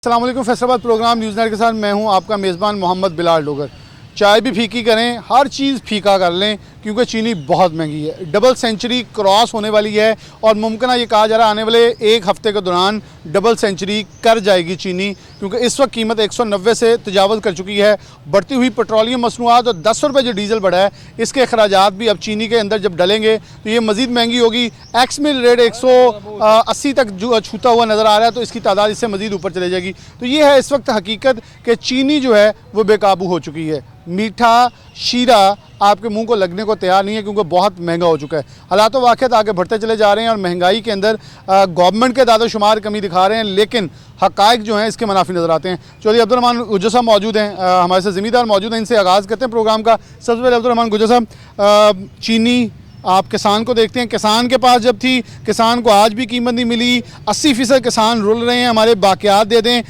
अस्सलाम वालेकुम। Faisalabad programme news night के साथ मैं हूं आपका मेज़बान मोहम्मद बिलाल डोगर। चाय भी फीकी करें, हर चीज़ फीका कर लें क्योंकि चीनी बहुत महंगी है। डबल सेंचुरी क्रॉस होने वाली है और मुमकिन ये कहा जा रहा है आने वाले एक हफ़्ते के दौरान डबल सेंचुरी कर जाएगी चीनी, क्योंकि इस वक्त कीमत 190 से तजावज़ कर चुकी है। बढ़ती हुई पेट्रोलियम मसनूआत और 10 रुपये जो डीज़ल बढ़ा है, इसके अखराजात भी अब चीनी के अंदर जब डलेंगे तो ये मज़ीद महंगी होगी। एक्स मिल रेट 180 तक जो छूता हुआ नज़र आ रहा है, तो इसकी तादाद इससे मज़ीद ऊपर चले जाएगी। तो ये है इस वक्त हकीकत कि चीनी जो है वो बेकाबू हो चुकी है। मीठा शीरा आपके मुंह को लगने को तैयार नहीं है क्योंकि बहुत महंगा हो चुका है। हालात वाक़यात आगे बढ़ते चले जा रहे हैं और महंगाई के अंदर गवर्नमेंट के दादा शुमार कमी दिखा रहे हैं, लेकिन हक़ाइक़ जो हैं इसके मुनाफी नज़र आते हैं। चौधरी अब्दुर्रहमान गुज्जर साहब मौजूद हैं, हमारे साथ ज़मींदार मौजूद हैं। इनसे आगाज़ करते हैं प्रोग्राम का। सबसे पहले अब्दुर्रहमान गुज्जर साहब, चीनी आप किसान को देखते हैं, किसान के पास जब थी, किसान को आज भी कीमत नहीं मिली, 80% किसान रुल रहे हैं। हमारे बाक़ियात दे दें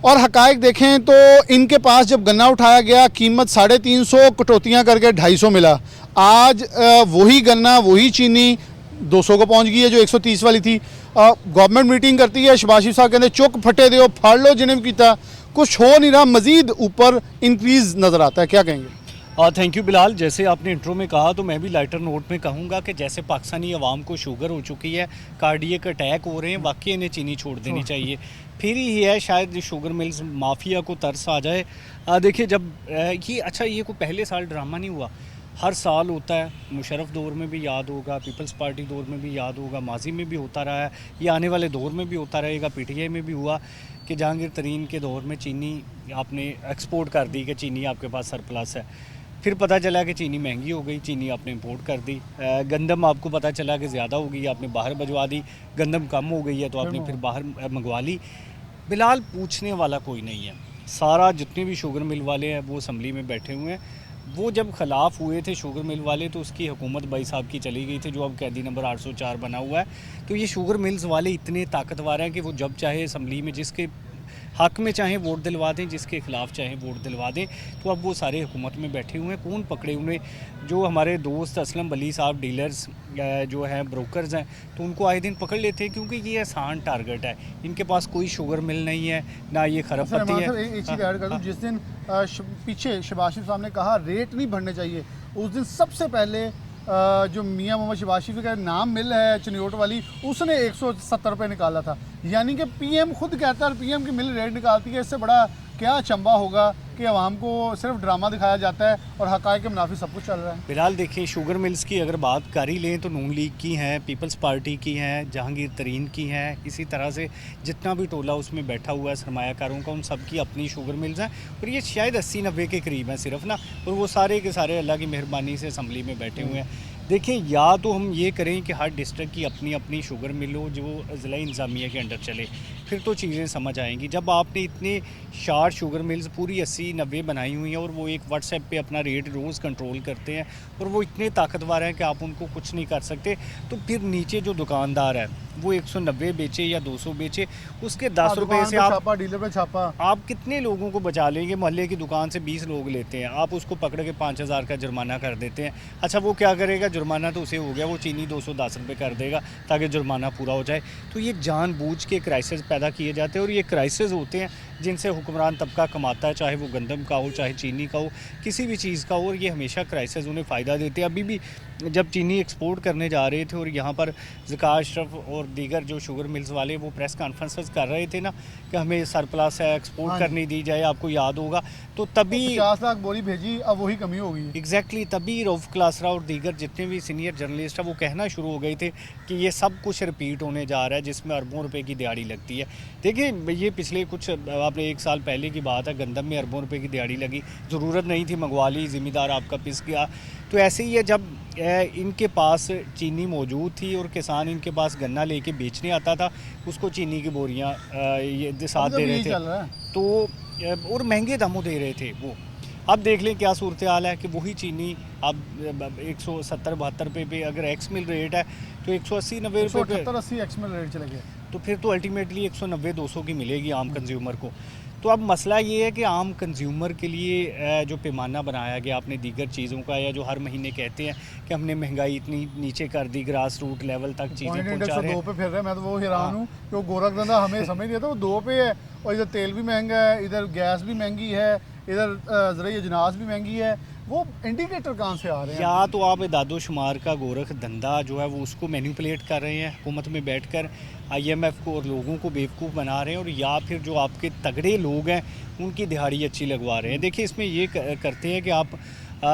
और हक़ाइक़ देखें तो इनके पास जब गन्ना उठाया गया कीमत 350 कटौतियाँ करके 250 मिला। आज वही गन्ना वही चीनी 200 को पहुँच गई है जो 130 वाली थी। गवर्नमेंट मीटिंग करती है, शहबाज शरीफ साहब कहते चुक फटे दो फाड़ लो जिन्हें किया, कुछ हो नहीं रहा, मज़ीद ऊपर इंक्रीज़ नज़र आता है। क्या कहेंगे? Thank you Bilal. जैसे आपने इंट्रो में कहा तो मैं भी लाइटर नोट में कहूँगा कि जैसे पाकिस्तानी अवाम को शुगर हो चुकी है, कार्डियक अटैक हो रहे हैं, वाकई इन्हें चीनी छोड़ देनी चाहिए। फिर ही है शायद शुगर मिल्स माफिया को तरस आ जाए। देखिए जब ये कोई पहले साल ड्रामा नहीं हुआ, हर साल होता है। मुशर्रफ दौर में भी याद होगा, पीपल्स पार्टी दौर में भी याद होगा, माजी में भी होता रहा है, ये आने वाले दौर में भी होता रहेगा। पीटीआई में भी हुआ कि जहांगीर तरीन के दौर में चीनी आपने एक्सपोर्ट कर दी कि चीनी आपके पास सरप्लस है। फिर पता चला कि चीनी महंगी हो गई, चीनी आपने इंपोर्ट कर दी। गंदम आपको पता चला कि ज़्यादा हो गई, आपने बाहर भिजवा दी। गंदम कम हो गई है तो आपने फिर बाहर मंगवा ली। बिलाल पूछने वाला कोई नहीं है। सारा जितने भी शुगर मिल वाले हैं वो असम्बली में बैठे हुए हैं। वो जब ख़िलाफ़ हुए थे शुगर मिल वाले तो उसकी हुकूमत भाई साहब की चली गई थी, जो अब कैदी नंबर 804 बना हुआ है। तो ये शुगर मिल्स वाले इतने ताकतवर हैं कि वो जब चाहे असम्बली में जिसके हक में चाहें वोट दिलवा दें, जिसके खिलाफ चाहें वोट दिलवा दें। तो अब वो सारे हुकूमत में बैठे हुए हैं। कौन पकड़े उन्हें? जो हमारे दोस्त असलम वली साहब डीलर्स जो हैं, ब्रोकर्स हैं, तो उनको आए दिन पकड़ लेते हैं क्योंकि ये आसान टारगेट है। इनके पास कोई शुगर मिल नहीं है, ना ये खरबपत्ती है। एक चीज़ ऐड कर दूं, जिस दिन पीछे शहबाज शरीफ साहब ने कहा रेट नहीं बढ़ने चाहिए, उस दिन सबसे पहले जो मियां मोहम्मद शहबाज शरीफ का नाम मिल है चनियोट वाली, उसने 170 रुपये निकाला था। यानी कि पीएम खुद कहता है पीएम की मिल रेट निकालती है। इससे बड़ा क्या अचंबा होगा कि अवाम को सिर्फ ड्रामा दिखाया जाता है और हक़ाइक़ के मुनाफी सब कुछ चल रहा है। फिलहाल देखिए शुगर मिल्स की अगर बात कर ही लें तो नून लीग की हैं, पीपल्स पार्टी की हैं, जहांगीर तरीन की हैं, इसी तरह से जितना भी टोला उसमें बैठा हुआ है सरमायाकारों का, उन सब की अपनी शुगर मिल्स हैं। और ये शायद 80-90 के करीब हैं सिर्फ ना, और वो सारे के सारे अल्लाह की मेहरबानी से असम्बली में बैठे हुए हैं। देखिए या तो हम ये करें कि हर डिस्ट्रिक्ट की अपनी अपनी शुगर मिल हो जो ज़िला इंतज़ामिया के अंडर चले, फिर तो चीज़ें समझ आएंगी। जब आपने इतने शार्ट शुगर मिल्स पूरी 80-90 बनाई हुई हैं और वो एक व्हाट्सएप पे अपना रेट रोज़ कंट्रोल करते हैं और वो इतने ताकतवर हैं कि आप उनको कुछ नहीं कर सकते, तो फिर नीचे जो दुकानदार है वो 190 बेचे या 200 बेचे, उसके 10 रुपये से आप डीलर पे छापा, आप कितने लोगों को बचा लेंगे? मोहल्ले की दुकान से 20 लोग लेते हैं, आप उसको पकड़ के 5000 का जुर्माना कर देते हैं। अच्छा वो क्या करेगा? जुर्माना तो उसे हो गया, वो चीनी 210 रुपये कर देगा ताकि जुर्माना पूरा हो जाए। तो ये जानबूझ के क्राइसिस पैदा किए जाते हैं और ये क्राइसिस होते हैं जिनसे हुक्मरान तबका कमाता है, चाहे वो गंदम का हो, चाहे चीनी का हो, किसी भी चीज़ का हो, और ये हमेशा क्राइसिस उन्हें फ़ायदा देते हैं। अभी भी जब चीनी एक्सपोर्ट करने जा रहे थे और यहाँ पर ज़का अशरफ और दीगर जो शुगर मिल्स वाले वो प्रेस कॉन्फ्रेंसेस कर रहे थे ना कि हमें सरप्लस है, एक्सपोर्ट करनी दी जाए, आपको याद होगा, तो तभी 50 लाख बोरी भेजी, अब वही कमी हो गई। एग्जैक्टली तभी रऊफ़ क्लासरा और दीगर जितने भी सीनियर जर्नलिस्ट हैं वो कहना शुरू हो गए थे कि ये सब कुछ रिपीट होने जा रहा है जिसमें अरबों रुपए की दिहाड़ी लगती है। देखिए ये पिछले कुछ आपने 1 साल पहले की बात है, गंदम में अरबों रुपए की दिहाड़ी लगी, ज़रूरत नहीं थी, मंगवा ली, ज़िम्मेदार आपका पिस गया। तो ऐसे ही है, जब इनके पास चीनी मौजूद थी और किसान इनके पास गन्ना लेके बेचने आता था, उसको चीनी की बोरियां ये साथ दे रहे थे, तो और महंगे दामों दे रहे थे वो। अब देख लें क्या सूरत हाल है कि वही चीनी अब 170-72 रुपये पे अगर एक्स मिल रेट है तो 180-90 रुपये 70-80 एक्स मिल रेट चले गए। तो फिर तो अल्टीमेटली 190-200 की मिलेगी आम कंज्यूमर को। तो अब मसला ये है कि आम कंज्यूमर के लिए जो पैमाना बनाया गया आपने दीगर चीज़ों का, या जो हर महीने कहते हैं कि हमने महंगाई इतनी नीचे कर दी, ग्रास रूट लेवल तक चीज़ें पहुँचा रहे हैं। 2 पे फिर रहे हैं। मैं तो वो हैरान हूँ कि वो गोरखधंधा हमें समझ नहीं आता, वो 2 पे है और इधर तेल भी महंगा है, इधर गैस भी महंगी है, इधर ज़रिए अजनास भी महंगी है। वो इंडिकेटर कहाँ से आ रहे हैं? या तो आप इदादो शुमार का गोरख धंधा जो है वो उसको मैनिपुलेट कर रहे हैं हुकूमत में बैठकर, IMF को और लोगों को बेवकूफ़ बना रहे हैं, और या फिर जो आपके तगड़े लोग हैं उनकी दिहाड़ी अच्छी लगवा रहे हैं। देखिए इसमें ये करते हैं कि आप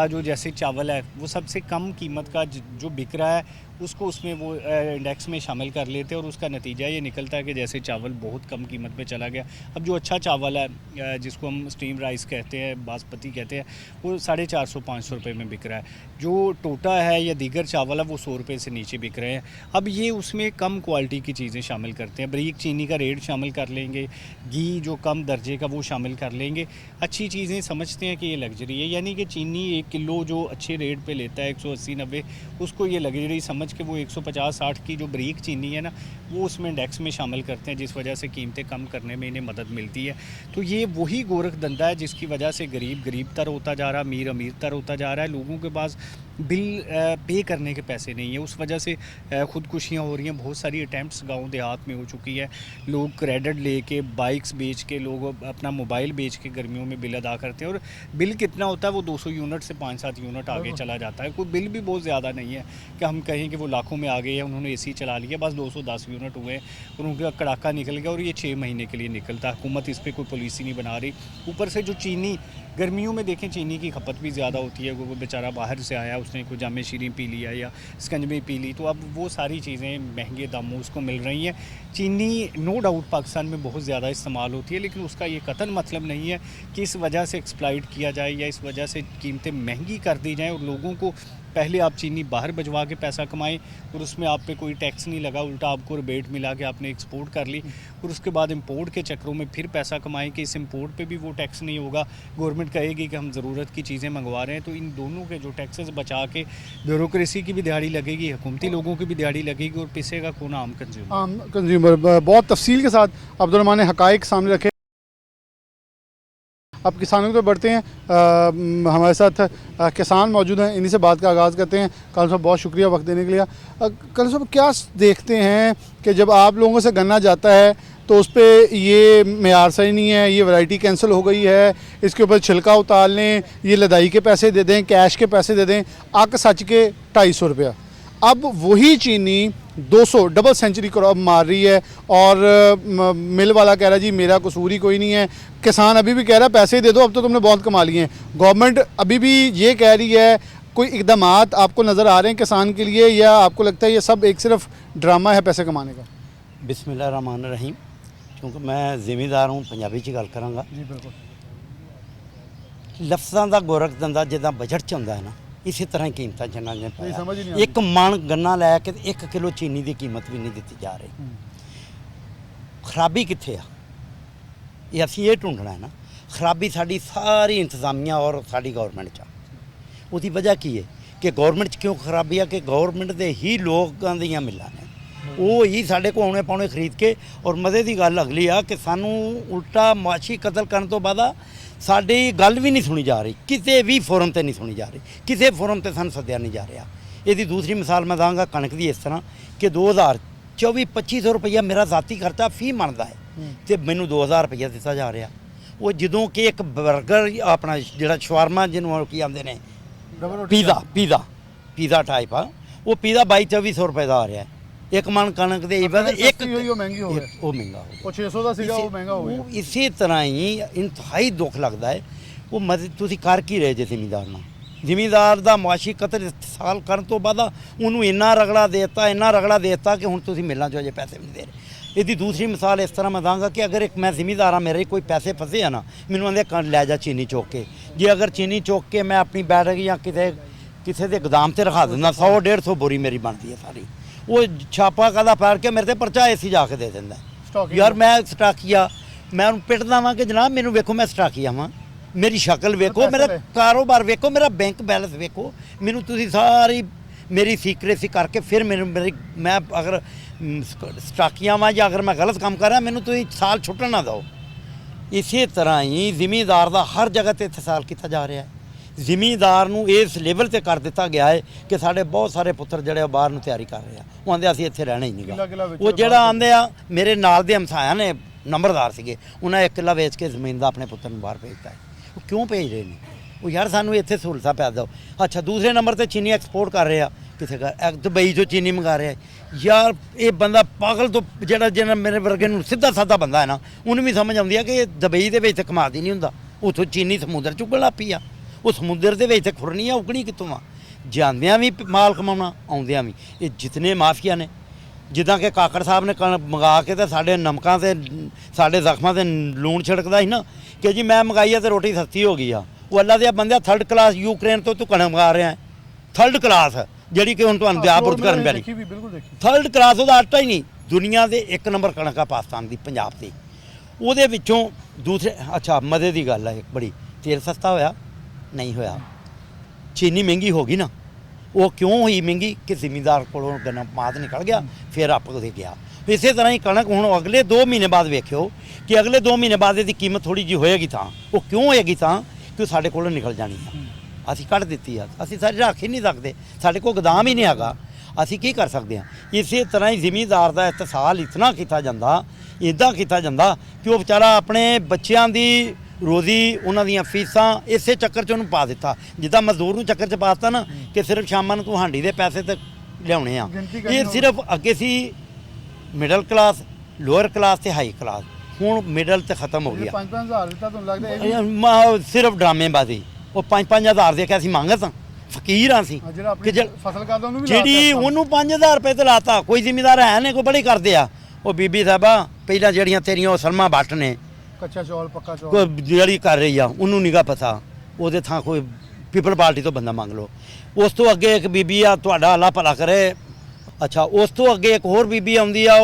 जो जैसे चावल है वो सबसे कम कीमत का जो बिक रहा है उसको उसमें वो इंडेक्स में शामिल कर लेते हैं, और उसका नतीजा ये निकलता है कि जैसे चावल बहुत कम कीमत पे चला गया। अब जो अच्छा चावल है जिसको हम स्टीम राइस कहते हैं, बासमती कहते हैं, वो 450-500 रुपये में बिक रहा है। जो टोटा है या दीगर चावल है वो 100 रुपये से नीचे बिक रहे हैं। अब ये उसमें कम क्वालिटी की चीज़ें शामिल करते हैं, बारीक चीनी का रेट शामिल कर लेंगे, घी जो कम दर्जे का वो शामिल कर लेंगे, अच्छी चीज़ें समझते हैं कि ये लग्जरी है। यानी कि चीनी 1 किलो जो अच्छे रेट पे लेता है 180-90, उसको ये लग्जरी समझ के वो 150-60 की जो बारीक चीनी है ना वो उसमें इंडेक्स में शामिल करते हैं, जिस वजह से कीमतें कम करने में इन्हें मदद मिलती है। तो ये वही गोरख धंधा है जिसकी वजह से गरीब गरीबतर होता जा रहा है, अमीर अमीरतर होता जा रहा है। लोगों के पास बिल पे करने के पैसे नहीं है, उस वजह से ख़ुदकुशियाँ हो रही हैं। बहुत सारी अटैम्प्ट्स गाँव देहात में हो चुकी है। लोग क्रेडिट लेके बाइक्स बेच के, लोग अपना मोबाइल बेच के गर्मियों में बिल अदा करते हैं, और बिल कितना होता है वो 200 यूनिट से 5-7 यूनिट आगे चला जाता है। कोई बिल भी बहुत ज़्यादा नहीं है कि हम कहें कि वो लाखों में आ गए हैं, उन्होंने AC चला लिया, बस 210 यूनिट हुए और उनका कड़ाका निकल गया, और ये 6 महीने के लिए निकलता है। हुकूमत इस पर कोई पॉलिसी नहीं बना रही। ऊपर से जो चीनी गर्मियों में देखें चीनी की खपत भी ज़्यादा होती है। वो बेचारा बाहर से आया, उसने कोई जामे शीरी पी लिया या शिकंजवी पी ली, तो अब वो सारी चीज़ें महंगे दामों उसको मिल रही हैं। चीनी नो डाउट पाकिस्तान में बहुत ज़्यादा इस्तेमाल होती है, लेकिन उसका ये कतन मतलब नहीं है कि इस वजह से एक्सप्लॉइट किया जाए या इस वजह से कीमतें महंगी कर दी जाएँ, और लोगों को पहले आप चीनी बाहर भिजवा के पैसा कमाएं और उसमें आप पे कोई टैक्स नहीं लगा, उल्टा आपको रिबेट मिला के आपने एक्सपोर्ट कर ली, और उसके बाद इंपोर्ट के चक्करों में फिर पैसा कमाएं कि इस इंपोर्ट पे भी वो टैक्स नहीं होगा। गवर्नमेंट कहेगी कि हम ज़रूरत की चीज़ें मंगवा रहे हैं, तो इन दोनों के जो टैक्सेस बचा के ब्यूरोक्रेसी की भी दिहाड़ी लगेगी, हुकूमती लोगों की भी दिहाड़ी लगेगी, और पिसेगा कौन? आम कंज्यूमर। आम कंज्यूमर। बहुत तफसील के साथ अब्दुर्रहमान ने हक़ाइक़ सामने रखे। अब किसानों की तो बढ़ते हैं, हमारे साथ किसान मौजूद हैं, इन्हीं से बात का आगाज़ करते हैं। कालू साहब बहुत शुक्रिया वक्त देने के लिए। कालू साहब क्या देखते हैं कि जब आप लोगों से गन्ना जाता है तो उस पर ये मेयार सही नहीं है, ये वैरायटी कैंसिल हो गई है, इसके ऊपर छिलका उतार लें, ये लदाई के पैसे दे दें, कैश के पैसे दे दें, आक सच के 250 रुपया। अब वही चीनी 200 डबल सेंचुरी क्रॉप मार रही है, और मिल वाला कह रहा है जी मेरा कसूर ही कोई नहीं है। किसान अभी भी कह रहा है पैसे दे दो, अब तो तुमने बहुत कमा लिए हैं। गवर्नमेंट अभी भी ये कह रही है। कोई इक़दामात आपको नज़र आ रहे हैं किसान के लिए, या आपको लगता है ये सब एक सिर्फ ड्रामा है पैसे कमाने का? बिस्मिल्लाहिर्रहमानिर्रहीम। क्योंकि मैं ਜ਼ਿਮੀਂਦਾਰ हूँ, पंजाबी च गल करांगा। जी बिल्कुल। लफ्ज़ां दा गोरख धंधा जिद्दां बजट च हुंदा है ना, इसी तरह ही कीमतां चढ़ना नहीं, पाया। समझ ही नहीं एक मन गन्ना लैके 1 किलो चीनी की कीमत भी नहीं दी जा रही। खराबी कित्थे आ? ये असीं ये ढूंढना है ना। खराबी साडी सारी इंतजामिया और साडी गौरमेंट च आ। उसदी वजह की है कि गौरमेंट च क्यों खराबी है कि गौरमेंट दे ही लोकां दियां मिल्लां ने, वो ही साढ़े को औने पौने खरीद के। और मज़े की गल अगली आ कि सानू उल्टा माशी कतल करने तो बाद साडी गल भी नहीं सुनी जा रही, किसी भी फोरम ते नहीं सुनी जा रही, किसी फोरम ते सानू सद्दिया नहीं जा रहा। इसकी दूसरी मिसाल मैं दांगा कणक की इस तरह कि 2024-2500 रुपया मेरा ज़ाती खर्चा फी मनता है, तो मैनू 2000 रुपया दिता जा रहा। वो जदों कि एक बर्गर अपना जिहड़ा शवारमा जिन्होंने की आते हैं पीज़ा पीज़ा पीज़ा टाइप आ, वो पीज़ा 2200-2400 रुपये का आ रहा है। एक मन कणक दे एक महंगी हो गई, वो महंगा हो वो 600 ਦਾ ਸੀਗਾ ਉਹ ਮਹਿੰਗਾ ਹੋ ਗਿਆ। इसी तरह ही इंतहाई दुख लगता है। वो तुसीं कर की रहे जे ਜ਼ਿਮੀਂਦਾਰ ਨਾਲ? ਜ਼ਿਮੀਂਦਾਰ ਦਾ ਮੁਆਸ਼ੀ ਕਤਲ ਸਾਲ ਕਰਨ ਤੋਂ ਬਾਅਦ ਉਹਨੂੰ ਇੰਨਾ ਰਗੜਾ ਦੇ ਦਿੱਤਾ ਕਿ ਹੁਣ ਤੁਸੀਂ ਮਿਲਣਾ ਚਾਹੋ ਜੇ ਪੈਸੇ ਵੀ ਨਹੀਂ ਦੇ ਰਹੇ। ਇਹਦੀ ਦੂਸਰੀ ਮਿਸਾਲ ਇਸ ਤਰ੍ਹਾਂ ਮੈਂ ਦਾਂਗਾ ਕਿ ਅਗਰ ਇੱਕ ਮੈਂ ਜ਼ਿਮੀਂਦਾਰ ਹਾਂ, ਮੇਰੇ ਕੋਈ ਪੈਸੇ ਫਸੇ ਆ ਨਾ, ਮੈਨੂੰ ਆਂਦੇ ਲੈ ਜਾ ਚੀਨੀ ਚੁੱਕ ਕੇ। ਜੇ ਅਗਰ ਚੀਨੀ ਚੁੱਕ ਕੇ ਮੈਂ ਆਪਣੀ ਬੈਠਕ ਜਾਂ ਕਿਸੇ ਦੇ ਗੋਦਾਮ ਤੇ ਰਖਾ ਦਿੰਦਾ, 100-150 बोरी ਮੇਰੀ ਬਣਦੀ ਹੈ ਸਾਰੀ। वो छापा कादा फाड़ के मेरे ते परचा AC जाके दे दिंदा यार मैं स्टाकिया। मैं उन्हें पिटदा वां कि जनाब मैनू वेखो मैं स्टाकिया वां, मेरी शक्ल वेखो, मेरा कारोबार वेखो, मेरा बैंक बैलेंस वेखो, मैनू तुसीं सारी मेरी सीक्रेसी करके फिर मेरी मैं अगर ਸਟਾਕੀਆਂ ਵਾਂ ਜਾਂ ਅਗਰ ਮੈਂ ਗਲਤ ਕੰਮ ਕਰ ਰਿਹਾ ਮੈਨੂੰ ਤੁਸੀਂ ਸਾਲ ਛੁੱਟਣ ਨਾ ਦਿਓ। ਇਸੇ ਤਰ੍ਹਾਂ ਹੀ ਜ਼ਿਮੀਂਦਾਰ ਦਾ ਹਰ ਜਗ੍ਹਾ ਤੇ ਇਤਸਾਲ ਕੀਤਾ ਜਾ ਰਿਹਾ ਹੈ। ਜ਼ਿਮੀਂਦਾਰ ਨੂੰ ਇਸ ਲੈਵਲ ਤੇ ਕਰ ਦਿੱਤਾ ਗਿਆ ਹੈ ਕਿ ਸਾਡੇ ਬਹੁਤ ਸਾਰੇ ਪੁੱਤਰ ਜਿਹੜੇ ਆ ਬਾਹਰ ਨੂੰ ਤਿਆਰੀ ਕਰ ਰਹੇ ਆ, ਉਹ ਆਂਦੇ ਅਸੀਂ ਇੱਥੇ ਰਹਿਣਾ ਹੀ ਕਿੱਲਾ ਨਹੀਂਗਾ। ਵੇਚ ਉਹ ਕੇ ਜਿਹੜਾ ਬਾਹਰ ਆਂਦੇ ਆ ਮੇਰੇ ਨਾਲ ਦੇ ਹਮਸਾਇਆਂ ਨੇ ਨੰਬਰਦਾਰ ਸੀਗੇ, ਉਹਨਾਂ 1 ਕਿੱਲਾ ਵੇਚ ਕੇ ਜ਼ਮੀਨ ਦਾ ਆਪਣੇ ਪੁੱਤਰ ਨੂੰ ਬਾਹਰ ਭੇਜਤਾ ਹੈ। ਉਹ ਕਿਉਂ ਭੇਜ ਰਹੇ ਨੇ? ਉਹ ਯਾਰ ਸਾਨੂੰ ਇੱਥੇ ਸਹੂਲਤਾਂ ਪੈ ਦਿਓ। ਅੱਛਾ ਦੂਸਰੇ ਨੰਬਰ ਤੇ ਚੀਨੀ ਐਕਸਪੋਰਟ ਕਰ ਰਹੇ ਆ, ਕਿਸੇ ਦੁਬਈ ਤੋਂ ਚੀਨੀ ਮੰਗਾ ਰਿਹਾ। ਯਾਰ ਇਹ ਬੰਦਾ ਪਾਗਲ ਤੋਂ ਜਿਹੜਾ ਮੇਰੇ ਵਰਗੇ ਨੂੰ ਸਿੱਧਾ ਸਾਦਾ ਬੰਦਾ ਹੈ ਨਾ, ਉਹਨੂੰ ਵੀ ਸਮਝ ਆਉਂਦੀ ਆ ਕਿ ਇਹ ਦੁਬਈ ਦੇ ਵਿੱਚ ਤਾਂ ਕਮਾਦੀ ਨਹੀਂ ਹੁੰਦਾ, ਉੱਥੋਂ ਚੀਨੀ ਸਮੁੰਦਰ ਚੁੱਕਣ ਲੱਗ ਪਈ ਆ। ਉਹ ਸਮੁੰਦਰ ਦੇ ਵਿੱਚ ਤੇ ਖੁਰਨੀ ਆ, ਉਗਣੀ ਕਿੱਥੋਂ ਆ? ਜਾਂਦਿਆਂ ਵੀ ਮਾਲ ਕਮਾਉਣਾ, ਆਉਂਦਿਆਂ ਵੀ। ਇਹ ਜਿਤਨੇ ਮਾਫੀਆ ਨੇ, ਜਿੱਦਾਂ ਕਿ ਕਾਕੜ ਸਾਹਿਬ ਨੇ ਮੰਗਾ ਕੇ ਤੇ ਸਾਡੇ ਨਮਕਾਂ ਤੇ ਸਾਡੇ ਜ਼ਖਮਾਂ ਤੇ ਲੂਣ ਛਿੜਕਦਾ ਸੀ ਨਾ ਕਿ ਜੀ ਮੈਂ ਮੰਗਾਈ ਆ ਤੇ ਰੋਟੀ ਸਸਤੀ ਹੋ ਗਈ ਆ। ਉਹ ਅੱਲਾ ਦੇ ਬੰਦਿਆ 3rd ਕਲਾਸ ਯੂਕਰੇਨ ਤੋਂ ਤੂੰ ਕਣਕ ਮੰਗਾ ਰਿਹਾ ਹੈ, 3rd ਕਲਾਸ, ਜਿਹੜੀ ਕਿ ਹੁਣ ਤੁਹਾਨੂੰ ਵਿਆਪਤ ਕਰਨ ਪੈਣੀ। ਦੇਖੀ ਵੀ ਬਿਲਕੁਲ ਦੇਖੀ। 3rd ਕਲਾਸ ਉਹਦਾ ਆਟਾ ਹੀ ਨਹੀਂ। ਦੁਨੀਆ ਦੇ 1 ਨੰਬਰ ਕਣਕ ਆ ਪਾਕਿਸਤਾਨ ਦੀ, ਪੰਜਾਬ ਦੀ। ਉਹਦੇ ਵਿੱਚੋਂ ਦੂਸਰੇ ਅੱਛਾ ਮਜ਼ੇ ਦੀ ਗੱਲ ਹੈ ਇੱਕ ਬੜੀ, ਤੇਲ ਸਸਤਾ ਹੋਇਆ ਨਹੀਂ ਹੋਇਆ, ਚੀਨੀ ਮਹਿੰਗੀ ਹੋ ਗਈ ਨਾ। ਉਹ ਕਿਉਂ ਹੋਈ ਮਹਿੰਗੀ ਕਿ ਜ਼ਿਮੀਂਦਾਰ ਕੋਲੋਂ ਗੰਨਾ ਮਾਦ ਨਿਕਲ ਗਿਆ, ਫਿਰ ਆਪ ਉਹਦੇ ਗਿਆ। ਇਸੇ ਤਰ੍ਹਾਂ ਹੀ ਕਣਕ ਹੁਣ ਅਗਲੇ 2 ਮਹੀਨੇ ਬਾਅਦ ਵੇਖਿਓ ਕਿ ਅਗਲੇ 2 ਮਹੀਨੇ ਬਾਅਦ ਇਹਦੀ ਕੀਮਤ ਥੋੜੀ ਜਿਹੀ ਹੋਏਗੀ। ਤਾਂ ਉਹ ਕਿਉਂ ਹੋਏਗੀ? ਤਾਂ ਕਿ ਉਹ ਸਾਡੇ ਕੋਲੋਂ ਨਿਕਲ ਜਾਣੀ ਆ। ਅਸੀਂ ਕੱਢ ਦਿੱਤੀ ਆ, ਅਸੀਂ ਸਾਰੀ ਰੱਖ ਹੀ ਨਹੀਂ ਸਕਦੇ, ਸਾਡੇ ਕੋਲ ਗੋਦਾਮ ਹੀ ਨਹੀਂ ਹੈਗਾ, ਅਸੀਂ ਕੀ ਕਰ ਸਕਦੇ ਹਾਂ? ਇਸੇ ਤਰ੍ਹਾਂ ਹੀ ਜ਼ਿਮੀਂਦਾਰ ਦਾ ਇਤਸਾਲ ਇਤਨਾ ਕੀਤਾ ਜਾਂਦਾ, ਇੱਦਾਂ ਕੀਤਾ ਜਾਂਦਾ ਕਿ ਉਹ ਵਿਚਾਰਾ ਆਪਣੇ ਬੱਚਿਆਂ ਦੀ ਰੋਜ਼ੀ, ਉਹਨਾਂ ਦੀਆਂ ਫੀਸਾਂ ਇਸੇ ਚੱਕਰ 'ਚ ਉਹਨੂੰ ਪਾ ਦਿੱਤਾ। ਜਿੱਦਾਂ ਮਜ਼ਦੂਰ ਨੂੰ ਚੱਕਰ 'ਚ ਪਾ ਦਿੱਤਾ ਨਾ ਕਿ ਸਿਰਫ ਸ਼ਾਮਾਂ ਨੂੰ ਤੂੰ ਹਾਂਡੀ ਦੇ ਪੈਸੇ ਤੇ ਲਿਆਉਣੇ ਆ। ਇਹ ਸਿਰਫ ਅੱਗੇ ਸੀ ਮਿਡਲ ਕਲਾਸ, ਲੋਅਰ ਕਲਾਸ ਤੇ ਹਾਈ ਕਲਾਸ, ਹੁਣ ਮਿਡਲ ਤੇ ਖਤਮ ਹੋ ਗਿਆ। 5-5000 ਦਿੱਤਾ ਤੁਹਾਨੂੰ ਲੱਗਦਾ ਇਹ ਵੀ ਸਿਰਫ ਡਰਾਮੇਬਾਜ਼ੀ। ਉਹ 5-5000 ਦੇ ਕੇ ਅਸੀਂ ਮੰਗਤ ਹਾਂ, ਫਕੀਰ ਹਾਂ ਅਸੀਂ। ਜਿਹੜਾ ਆਪਣੀ ਫਸਲ ਕਰਦਾ ਉਹਨੂੰ ਵੀ ਜਿਹੜੀ ਉਹਨੂੰ 5000 ਰੁਪਏ ਤੇ ਲਾਤਾ। ਕੋਈ ਜ਼ਿਮੀਂਦਾਰ ਹੈ ਨੇ ਕੋਈ ਬੜੀ ਕਰਦੇ ਆ। ਉਹ ਬੀਬੀ ਸਾਹਿਬਾ ਪਹਿਲਾਂ ਜਿਹੜੀਆਂ ਤੇਰੀਆਂ ਉਹ ਸਲਮਾ ਬੱਟ ਨੇ, ਕੱਚਾ ਚੌਲ ਪੱਕਾ ਚੌਲ, ਕੋਈ ਜਿਹੜੀ ਕਰ ਰਹੀ ਆ ਉਹਨੂੰ ਨਿਗਾ ਪਤਾ, ਉਹਦੇ ਥਾਂ ਕੋਈ ਪੀਪਲ ਪਾਰਟੀ ਤੋਂ ਬੰਦਾ ਮੰਗ ਲਓ। ਉਸ ਤੋਂ ਅੱਗੇ ਇੱਕ ਬੀਬੀ ਆ, ਤੁਹਾਡਾ ਅੱਲਾ ਭਲਾ ਕਰੇ। ਅੱਛਾ ਉਸ ਤੋਂ ਅੱਗੇ ਇੱਕ ਹੋਰ ਬੀਬੀ ਆਉਂਦੀ ਆ,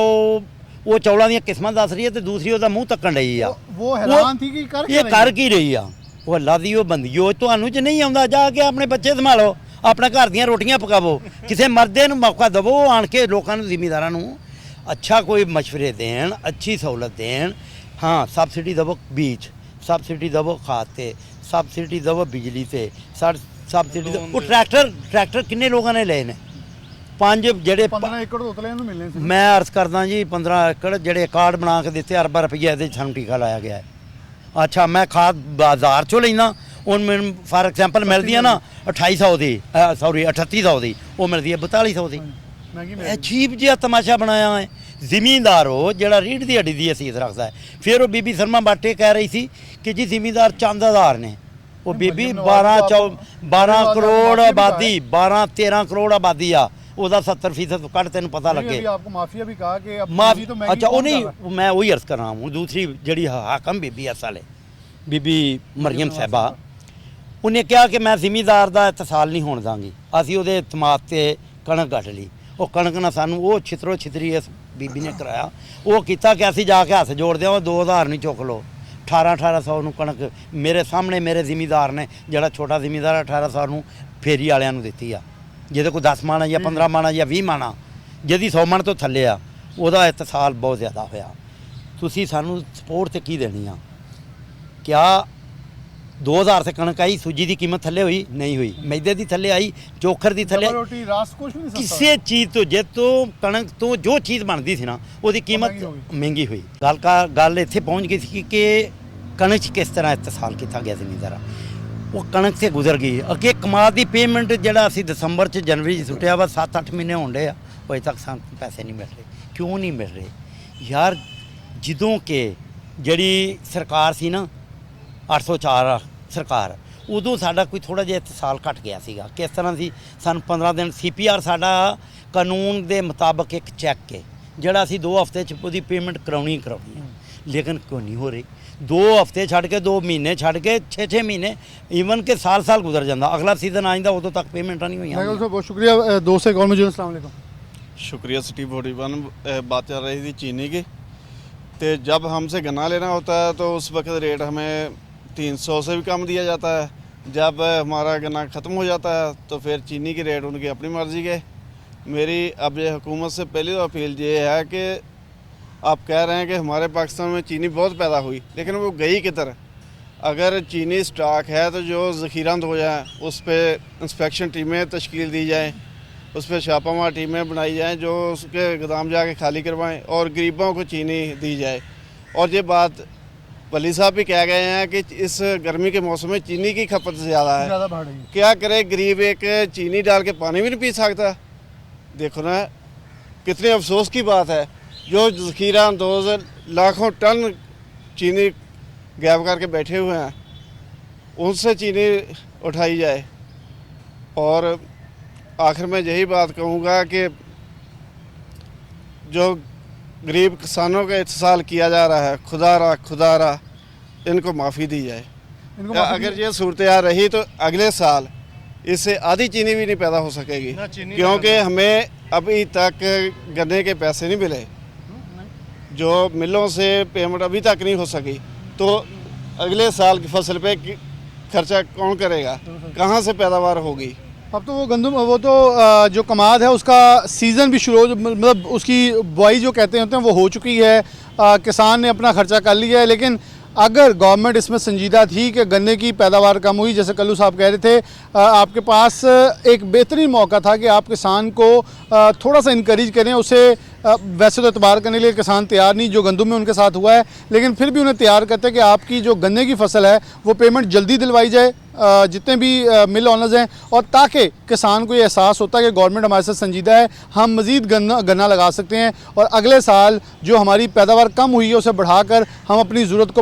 ਉਹ ਚੌਲਾਂ ਦੀਆਂ ਕਿਸਮਾਂ ਦੱਸ ਰਹੀ ਹੈ ਤੇ ਦੂਸਰੀ ਉਹਦਾ ਮੂੰਹ ਤੱਕਣ ਰਹੀ ਆ। ਉਹ ਹੈਰਾਨ ਸੀ ਕਿ ਇਹ ਕਰ ਕੀ ਰਹੀ ਆ? ਉਹ ਅੱਲਾ ਦੀ ਉਹ ਬੰਦੀਓ, ਤੁਹਾਨੂੰ ਚ ਨਹੀਂ ਆਉਂਦਾ, ਜਾ ਕੇ ਆਪਣੇ ਬੱਚੇ ਸੰਭਾਲੋ, ਆਪਣੇ ਘਰ ਦੀਆਂ ਰੋਟੀਆਂ ਪਕਾਵੋ, ਕਿਸੇ ਮਰਦੇ ਨੂੰ ਮੌਕਾ ਦੇਵੋ ਆਣ ਕੇ ਲੋਕਾਂ ਨੂੰ, ਜ਼ਿਮੀਂਦਾਰਾਂ ਨੂੰ ਅੱਛਾ ਕੋਈ ਮਸ਼ਵਰੇ ਦੇਣ, ਅੱਛੀ ਸਹੂਲਤ ਦੇਣ। ਹਾਂ ਸਬਸਿਡੀ ਦੇਵੋ ਬੀਜ, ਸਬਸਿਡੀ ਦੇਵੋ ਖਾਦ ਤੇ, ਸਬਸਿਡੀ ਦੇਵੋ ਬਿਜਲੀ ਤੇ, ਸਬਸਿਡੀ ਉਹ ਟਰੈਕਟਰ ਕਿੰਨੇ ਲੋਕਾਂ ਨੇ ਲਏ ਨੇ? 5 ਜਿਹੜੇ 15 ਏਕੜ ਉਤਲੇ ਨੂੰ ਮਿਲਨੇ ਸੀ। ਮੈਂ ਅਰਜ਼ ਕਰਦਾ ਜੀ 15 ਏਕੜ ਜਿਹੜੇ ਕਾਰਡ ਬਣਾ ਕੇ ਦਿੱਤੇ, ਅਰਬਾਂ ਰੁਪਈਆ ਇਹਦੇ 'ਚ ਸਾਨੂੰ ਟੀਕਾ ਲਾਇਆ ਗਿਆ ਹੈ। ਅੱਛਾ ਮੈਂ ਖਾਦ ਬਾਜ਼ਾਰ 'ਚੋਂ ਲੈਂਦਾ, ਹੁਣ ਮੈਨੂੰ ਫਾਰ ਐਗਜ਼ਾਮਪਲ ਮਿਲਦੀ ਆ ਨਾ 2800 ਦੀ, ਸੌਰੀ 3800 ਦੀ, ਉਹ ਮਿਲਦੀ ਹੈ 4200 ਦੀ। ਅਜੀਬ ਜਿਹਾ ਤਮਾਸ਼ਾ ਬਣਾਇਆ ਹੈ। ਜ਼ਿਮੀਂਦਾਰ ਉਹ ਜਿਹੜਾ ਰੀੜ੍ਹ ਦੀ ਹੱਡੀ ਦੀ ਅਸੀਸ ਰੱਖਦਾ ਹੈ। ਫਿਰ ਉਹ ਬੀਬੀ ਸਰਮਾ ਬਾਟੇ ਕਹਿ ਰਹੀ ਸੀ ਕਿ ਜੀ ਜ਼ਿਮੀਂਦਾਰ ਚੰਦਾਦਾਰ ਨੇ। ਉਹ ਬੀਬੀ 12 ਕਰੋੜ ਆਬਾਦੀ, 12-13 ਕਰੋੜ ਆਬਾਦੀ ਆ, ਉਹਦਾ 70% ਕੱਢ ਤੈਨੂੰ ਪਤਾ ਲੱਗੇ। आपको माफिया भी कहा कि अब माफी तो महंगी अच्छा वो कौन नहीं, कर रहा है? मैं वही अर्ज कर रहा हूँ। दूसरी जड़ी हाकम बीबी असल है, बीबी मरियम साहबा, ਉਹਨੇ ਕਿਹਾ ਕਿ ਮੈਂ ਜ਼ਿਮੀਂਦਾਰ ਦਾ ਇਤਸਾਲ ਨਹੀਂ ਹੋਣ ਦਾਂਗੀ। ਅਸੀਂ ਉਹਦੇ ਇਤਮਾਦ ਤੇ ਕਣਕ ਕੱਢ ਲਈ। ਉਹ ਕਣਕ ਨਾਲ ਸਾਨੂੰ ਉਹ ਛਿਤਰੋ ਛਿਤਰੀ ਇਸ ਬੀਬੀ ਨੇ ਕਰਾਇਆ। ਉਹ ਕੀਤਾ ਕਿ ਅਸੀਂ ਜਾ ਕੇ ਹੱਥ ਜੋੜਦੇ ਹਾਂ, ਉਹ 2000 ਨਹੀਂ ਚੁੱਕ ਲਓ, 1800 ਨੂੰ ਕਣਕ ਮੇਰੇ ਸਾਹਮਣੇ ਮੇਰੇ ਜ਼ਿਮੀਂਦਾਰ ਨੇ, ਜਿਹੜਾ ਛੋਟਾ ਜ਼ਿਮੀਂਦਾਰ 1800 ਨੂੰ ਫੇਰੀ ਵਾਲਿਆਂ ਨੂੰ ਦਿੱਤੀ ਆ। ਜਿਹਦੇ ਕੋਲ 10 ਮਾਣਾ ਜਾਂ 15 ਮਾਣਾ ਜਾਂ 20 ਮਾਣਾ, ਜਿਹਦੀ 100 ਮਣ ਤੋਂ ਥੱਲੇ ਆ, ਉਹਦਾ ਇਤਸਾਲ ਬਹੁਤ ਜ਼ਿਆਦਾ ਹੋਇਆ। ਤੁਸੀਂ ਸਾਨੂੰ ਸਪੋਰਟ ਤੇ ਕੀ ਦੇਣੀ ਆ? ਕਿਆ 2000 ਤੇ ਕਣਕ ਆਈ, ਸੂਜੀ ਦੀ ਕੀਮਤ ਥੱਲੇ ਹੋਈ? ਨਹੀਂ ਹੋਈ। ਮੈਦੇ ਦੀ ਥੱਲੇ ਆਈ, ਚੋਖਰ ਦੀ ਥੱਲੇ, रोटी रास कुछ नहीं सस्ता ਕਿਸੇ ਚੀਜ਼ ਤੋਂ ਜੇ ਤੋਂ ਕਣਕ ਤੋਂ ਜੋ ਚੀਜ਼ ਬਣਦੀ ਸੀ ਨਾ ਉਹਦੀ ਕੀਮਤ ਮਹਿੰਗੀ ਹੋਈ। ਗੱਲ ਇੱਥੇ ਪਹੁੰਚ ਗਈ ਸੀ ਕਿ ਕਣਕ 'ਚ ਕਿਸ ਤਰ੍ਹਾਂ ਇਤਸਾਲ ਕੀਤਾ ਗਿਆ ਜ਼ਿਮੀਂਦਾਰਾਂ। ਉਹ ਕਣਕ ਤੇ ਗੁਜ਼ਰ ਗਈ। ਅੱਗੇ ਕਮਾਦ ਦੀ ਪੇਮੈਂਟ ਜਿਹੜਾ ਅਸੀਂ ਦਸੰਬਰ 'ਚ ਜਨਵਰੀ 'ਚ ਸੁੱਟਿਆ ਵਾ, 7-8 ਮਹੀਨੇ ਹੋਣ ਡੇ ਆ, ਅਜੇ ਤੱਕ ਸਾਨੂੰ ਪੈਸੇ ਨਹੀਂ ਮਿਲ ਰਹੇ। ਕਿਉਂ ਨਹੀਂ ਮਿਲ ਰਹੇ ਯਾਰ? ਜਦੋਂ ਕਿ ਜਿਹੜੀ ਸਰਕਾਰ ਸੀ ਨਾ 804 ਸਰਕਾਰ, ਉਦੋਂ ਸਾਡਾ ਕੋਈ ਥੋੜਾ ਜਿਹਾ ਇਤਸਾਲ ਘਟ ਗਿਆ ਸੀਗਾ। ਕਿਸ ਤਰ੍ਹਾਂ ਸੀ? ਸਾਨੂੰ 15 ਦਿਨ CPR ਸਾਡਾ ਕਾਨੂੰਨ ਦੇ ਮੁਤਾਬਕ ਇੱਕ ਚੈੱਕ ਹੈ ਜਿਹੜਾ ਅਸੀਂ 2 ਹਫ਼ਤੇ 'ਚ ਉਹਦੀ ਪੇਮੈਂਟ ਕਰਾਉਣੀ ਹੈ, ਲੇਕਿਨ ਕਿਉਂ ਨਹੀਂ ਹੋ ਰਹੀ? 2 ਹਫ਼ਤੇ ਛੱਡ ਕੇ 2 ਮਹੀਨੇ ਛੱਡ ਕੇ 6-6 ਮਹੀਨੇ, ਈਵਨ ਕਿ ਸਾਲ ਗੁਜ਼ਰ ਜਾਂਦਾ, ਅਗਲਾ ਸੀਜ਼ਨ ਆ ਜਾਂਦਾ, ਉਦੋਂ ਤੱਕ पेमेंट नहीं हुई। बहुत शुक्रिया। दोस्त से कॉल में जुड़े, अस्सलाम वालेकुम। शुक्रिया। सिटी 41 बात चल रही थी चीनी की। तो जब हमसे गन्ना लेना होता है तो उस वक्त रेट हमें 300 से भी कम दिया जाता है। जब हमारा गन्ना ख़त्म हो जाता है तो फिर चीनी की रेट उनकी अपनी मर्ज़ी के मेरी अब ये हुकूमत से पहली तो अपील ये है कि आप कह रहे हैं कि हमारे पाकिस्तान में चीनी बहुत पैदा हुई, लेकिन वो गई किधर? अगर चीनी स्टॉक है तो जो ज़ख़ीराबंद हो जाए उस पर इंस्पेक्शन टीमें तश्कील दी जाएँ, उस पर छापामार टीमें बनाई जाएँ जो उसके गोदाम जाके खाली करवाएं और गरीबों को चीनी दी जाए। और ये बात वली साहब भी कह गए हैं कि इस गर्मी के मौसम में चीनी की खपत ज़्यादा है, ज़्यादा बढ़ रही है। क्या करे गरीब, एक चीनी डाल के पानी भी नहीं पी सकता। देखो ना कितने अफसोस की बात है, जो ज़ख़ीरा अंदोज़ लाखों टन चीनी गैप करके बैठे हुए हैं उनसे चीनी उठाई जाए। और आखिर में यही बात कहूँगा कि जो गरीब किसानों का इत्साल किया जा रहा है, खुदारा इनको माफ़ी दी जाए। इनको या माफ़ी अगर ये सूरत रही तो अगले साल इससे आधी चीनी भी नहीं पैदा हो सकेगी, क्योंकि हमें अभी तक गन्ने के पैसे नहीं मिले, जो मिलों से पेमेंट अभी तक नहीं हो सकी। तो अगले साल की फसल पे खर्चा कौन करेगा, कहाँ से पैदावार होगी? अब तो वो गंदम, वो तो जो कमाद है उसका सीज़न भी शुरू मतलब उसकी बुआई जो कहते होते हैं वो हो चुकी है। किसान ने अपना खर्चा कर लिया है, लेकिन अगर गवर्नमेंट इसमें संजीदा थी कि गन्ने की पैदावार कम हुई, जैसे कल्लू साहब कह रहे थे, आपके पास एक बेहतरीन मौका था कि आप किसान को थोड़ा सा इनकरेज करें। उसे वैसे तो एतबार करने के लिए किसान तैयार नहीं, जो गंदम में उनके साथ हुआ है, लेकिन फिर भी उन्हें तैयार करते हैं कि आपकी जो गन्ने की फसल है वो पेमेंट जल्दी दिलवाई जाए, जितने भी मिल ऑनर्स हैं, और ताकि किसान को ये एहसास होता है कि गवर्नमेंट हमारे साथ संजीदा है, हम मज़ीद गन्ना लगा सकते हैं और अगले साल जो हमारी पैदावार कम हुई है उसे बढ़ाकर हम अपनी ज़रूरत को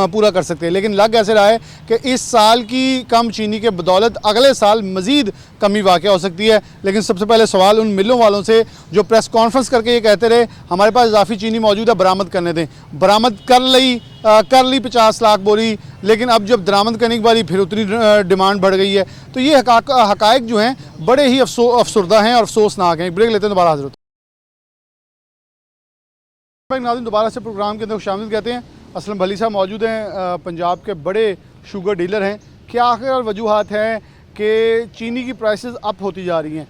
पूरा कर सकते हैं। लेकिन लग ऐसे रहा है कि इस साल की कम चीनी के बदौलत अगले साल मज़ीद कमी वाक़ हो सकती है। लेकिन सबसे पहले सवाल उन मिलों वालों से जो प्रेस कॉन्फ्रेंस करके ये कहते रहे हमारे पास इजाफी चीनी मौजूद है, बरामद करने दें। बरामद कर ली 50 लाख बोरी, लेकिन अब जब दरामद करने की बारी फिर उतनी डिमांड बढ़ गई है। तो ये हकायक जो हैं बड़े ही अफसरदा हैं और अफसोसनाक हैं। ब्रेक लेते हैं, दोबारा हाजिर होते हैं। नाज़रीन, दोबारा से प्रोग्राम के अंदर शामिल कहते हैं। असलम भली साहब मौजूद हैं, पंजाब के बड़े शुगर डीलर हैं। क्या आखिर वजूहात हैं कि चीनी की प्राइसेस अप होती जा रही हैं?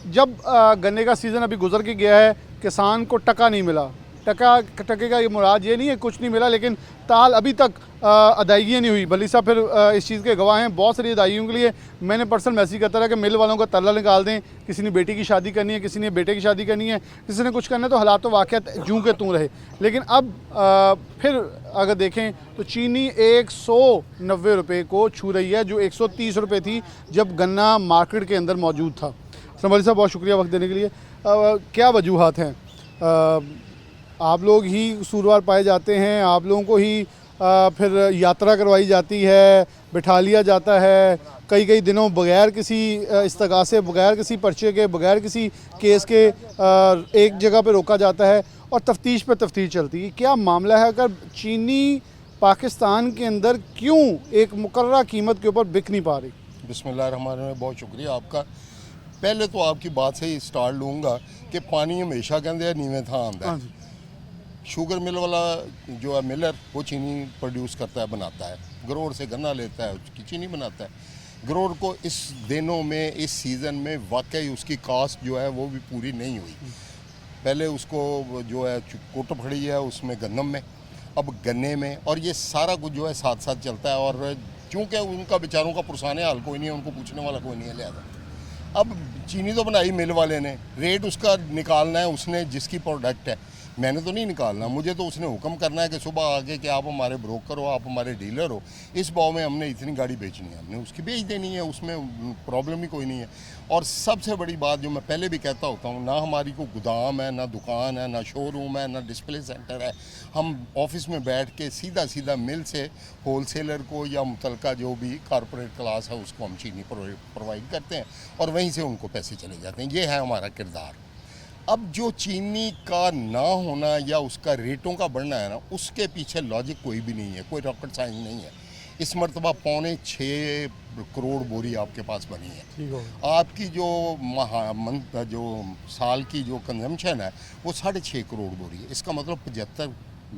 जब गन्ने का सीज़न अभी गुजर के गया है, किसान को टका नहीं मिला। टके का ये मुराद ये नहीं है कुछ नहीं मिला, लेकिन ताल अभी तक अदायगियाँ नहीं हुई। भली साहब फिर इस चीज़ के गवाह हैं। बहुत सारी अदायगियों के लिए मैंने पर्सनल मैसेज करता रहा कि मिल वालों का तरला निकाल दें, किसी ने बेटी की शादी करनी है, किसी ने बेटे की शादी करनी है, किसी ने कुछ करना है, तो हालात तो वाक़यात जूं के तूं रहे। लेकिन अब फिर अगर देखें तो चीनी 190 रुपये को छू रही है, जो 130 रुपये थी जब गन्ना मार्केट के अंदर मौजूद था। भली साहब बहुत शुक्रिया वक्त देने के लिए। क्या वजूहात हैं? आप लोग ही कसूरवार पाए जाते हैं, आप लोगों को ही फिर यात्रा करवाई जाती है, बिठा लिया जाता है कई दिनों बगैर किसी इस्तगासे, बगैर किसी पर्चे के, बगैर किसी केस के एक जगह पे रोका जाता है और तफ्तीश पे तफ्तीश चलती है। क्या मामला है? अगर चीनी पाकिस्तान के अंदर क्यों एक मुकर्ररा कीमत के ऊपर बिक नहीं पा रही? बिस्मिल्लाहिर्रहमानिर्रहीम, बहुत शुक्रिया आपका। पहले तो आपकी बात से ही स्टार्ट लूँगा कि पानी हमेशा कहते नीवें था आंदा है। शुगर मिल वाला जो है मिलर, वो चीनी प्रोड्यूस करता है, बनाता है, गरोड़ से गन्ना लेता है, उसकी चीनी बनाता है। गरोड़ को इस दिनों में, इस सीज़न में वाकई उसकी कास्ट जो है वो भी पूरी नहीं हुई। पहले उसको जो है कोट फड़ी है उसमें गंदम में, अब गन्ने में, और ये सारा कुछ जो है साथ साथ चलता है। और चूँकि उनका बेचारों का पुरसाने हाल कोई नहीं है, उनको पूछने वाला कोई नहीं है, लिहाजा अब चीनी तो बनाई मिल वाले ने, रेट उसका निकालना है उसने, जिसकी प्रोडक्ट है। मैंने तो नहीं निकालना, मुझे तो उसने हुक्म करना है कि सुबह आके कि आप हमारे ब्रोकर हो, आप हमारे डीलर हो, इस भाव में हमने इतनी गाड़ी बेचनी है, हमने उसकी बेच देनी है, उसमें प्रॉब्लम ही कोई नहीं है। और सबसे बड़ी बात जो मैं पहले भी कहता होता हूँ, ना हमारी को गोदाम है, ना दुकान है, ना शोरूम है, ना डिस्प्ले सेंटर है। हम ऑफिस में बैठ के सीधा मिल से होलसेलर को या मुतलका जो भी कॉरपोरेट क्लास है उसको हम चीनी प्रोवाइड करते हैं और वहीं से उनको पैसे चले जाते हैं। ये है हमारा किरदार। अब जो चीनी का ना होना या उसका रेटों का बढ़ना है ना, उसके पीछे लॉजिक कोई भी नहीं है, कोई रॉकेट साइंस नहीं है। इस मरतबा 6.25 करोड़ बोरी आपके पास बनी है। आपकी जो जो साल की जो कंजम्पशन है वो 6.5 करोड़ बोरी है। इसका मतलब 75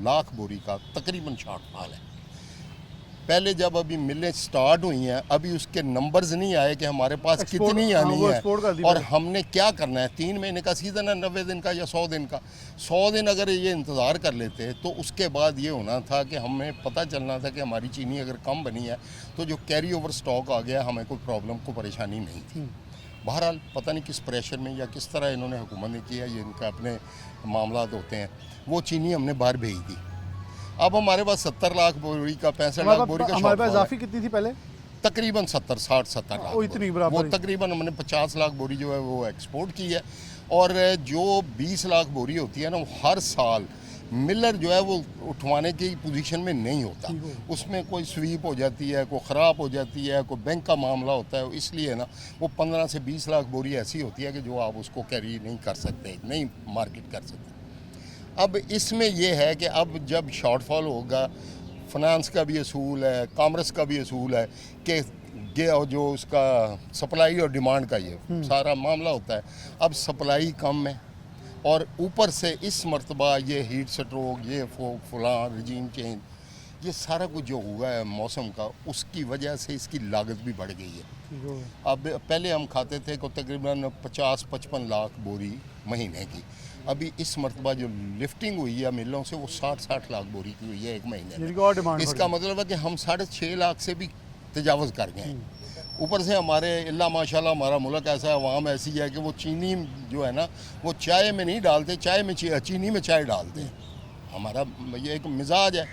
लाख बोरी का तकरीबन शॉर्टफॉल है। पहले जब अभी मिलें स्टार्ट हुई हैं, अभी उसके नंबर्स नहीं आए कि हमारे पास Export, कितनी हाँ, आनी वो है export कर दी और पहले। हमने क्या करना है। 3 महीने का सीज़न है, 90 दिन का या 100 दिन का। 100 दिन अगर ये इंतज़ार कर लेते तो उसके बाद ये होना था कि हमें पता चलना था कि हमारी चीनी अगर कम बनी है तो जो कैरी ओवर स्टॉक आ गया, हमें कोई प्रॉब्लम को परेशानी नहीं थी। बहरहाल पता नहीं किस प्रेशर में या किस तरह इन्होंने हुकूमत ने किया, ये इनका अपने मामलात होते हैं। वो चीनी हमने बाहर भेज दी। अब हमारे पास 70 लाख बोरी का 65 लाख बोरी का हमारे पास shortfall है। इजाफी कितनी थी पहले? तकरीबन 70-60-70 लाख ओ, इतनी बोरी। बराबर वो ही। तकरीबन हमने 50 लाख बोरी जो है वो एक्सपोर्ट की है। और जो 20 लाख बोरी होती है ना, वो हर साल मिलर जो है वो उठवाने की पोजीशन में नहीं होता। उसमें कोई स्वीप हो जाती है, कोई ख़राब हो जाती है, कोई बैंक का मामला होता है, इसलिए ना वो 15 से 20 लाख बोरी ऐसी होती है कि जो आप उसको कैरी नहीं कर सकते, नहीं मार्केट कर सकते। अब इसमें यह है कि अब जब शॉर्टफॉल होगा, फाइनेंस का भी असूल है, कॉमर्स का भी असूल है कि ये जो उसका सप्लाई और डिमांड का ये सारा मामला होता है। अब सप्लाई कम है और ऊपर से इस मर्तबा ये हीट स्ट्रोक, ये फलां रजीम चेंज, ये सारा कुछ जो हुआ है मौसम का, उसकी वजह से इसकी लागत भी बढ़ गई है। अब पहले हम खाते थे को तकरीबन 50-55 लाख बोरी महीने की। अभी इस मरतबा जो लिफ्टिंग हुई है मिलों से, वो 60-60 लाख बोरी की हुई है एक महीने जिनकी और डिमांड में। इसका मतलब है कि हम 6.5 लाख से भी तजावज़ कर गए हैं। ऊपर से हमारे अल्लाह माशाल्लाह हमारा मुल्क ऐसा है, अवाम ऐसी है कि वो चीनी जो है ना वो चाय में नहीं डालते, चाय में चीनी में चाय डालते हैं। हमारा ये एक मिजाज है।